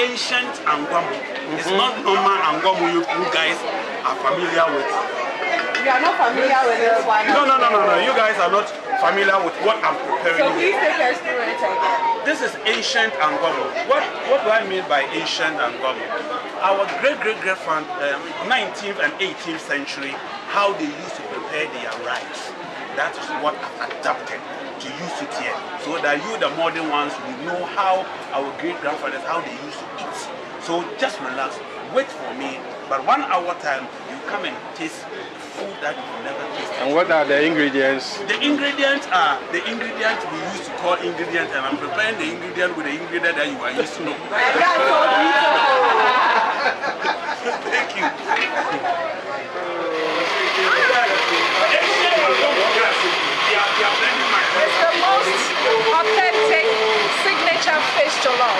Ancient Angwamu. It's not normal Angwamu you guys are familiar with. You are not familiar with this one? No. You guys are not familiar with what I'm preparing. So please take us through it again. This is ancient Angwamu. What do I mean by ancient Angwamu? Our great-great-grandfather, 19th and 18th century, how they used to prepare their rice. That is what I've adapted to use it here, so that you, the modern ones, will know how our great-grandfathers, how they used to eat. So just relax, wait for me, but 1 hour time, you come and taste food that you've never tasted. And what are the ingredients? The ingredients are the ingredients we used to call ingredients, and I'm preparing the ingredient with the ingredient that you are used to know. Thank you. It's the most authentic signature fish jollof.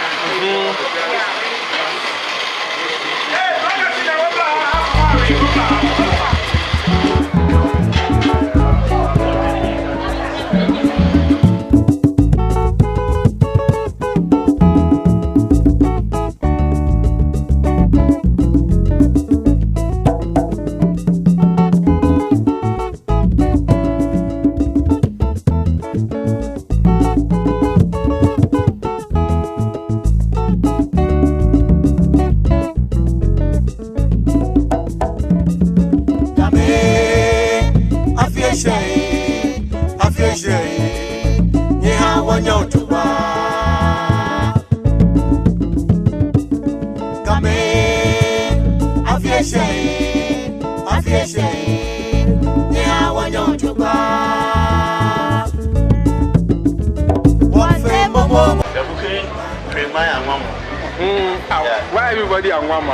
Why everybody Angwamu?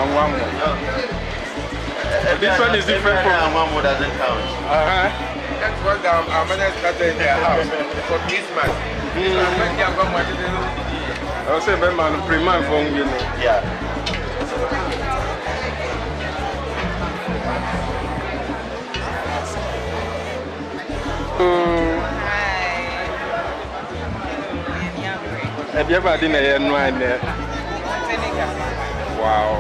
This one is different from Angwamu doesn't count. That's what our mother started in their house for Christmas. I'll say, man, pre-man from you know. Yeah. Have you ever done a wine there? Wow.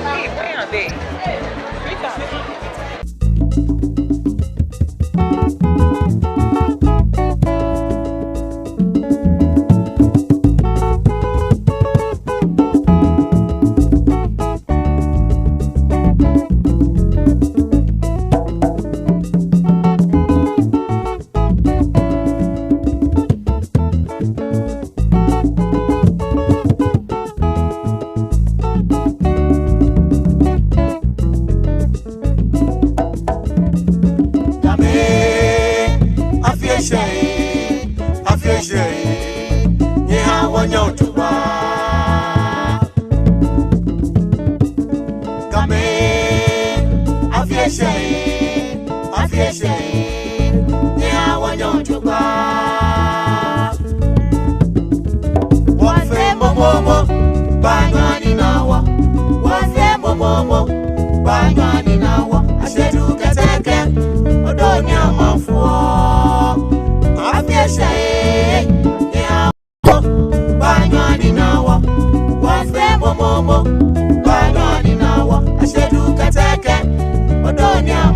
Hey, where are they? Momo, Banani now, I said, look at that, Odonia,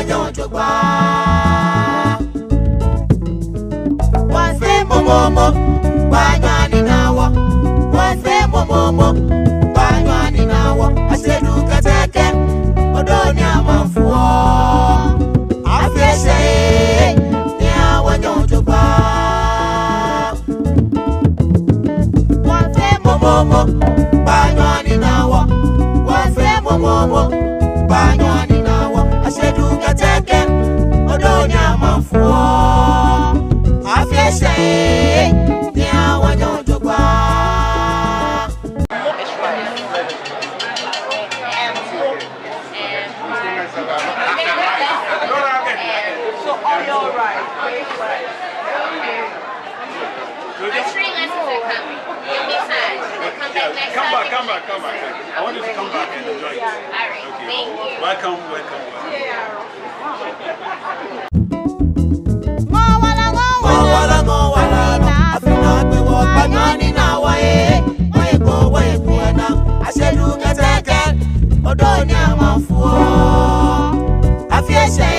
wanyojogba wafe momomo banywani nawo wafe momomo banywani nawo asedu kateke odoni amanfuo afese ya wanyojogba wafe momomo banywani nawo wafe momomo banywani nawo asedu kateke odoni amanfuo afese ya wanyojogba So all your right. My 3 lessons are coming. You'll be fine. We'll come back next Come time. back. I want you to come back and enjoy it. All right. Okay. Thank you. Welcome. afina pe wo banywani na wae wae na asedu kateke odoni amanfuo afiese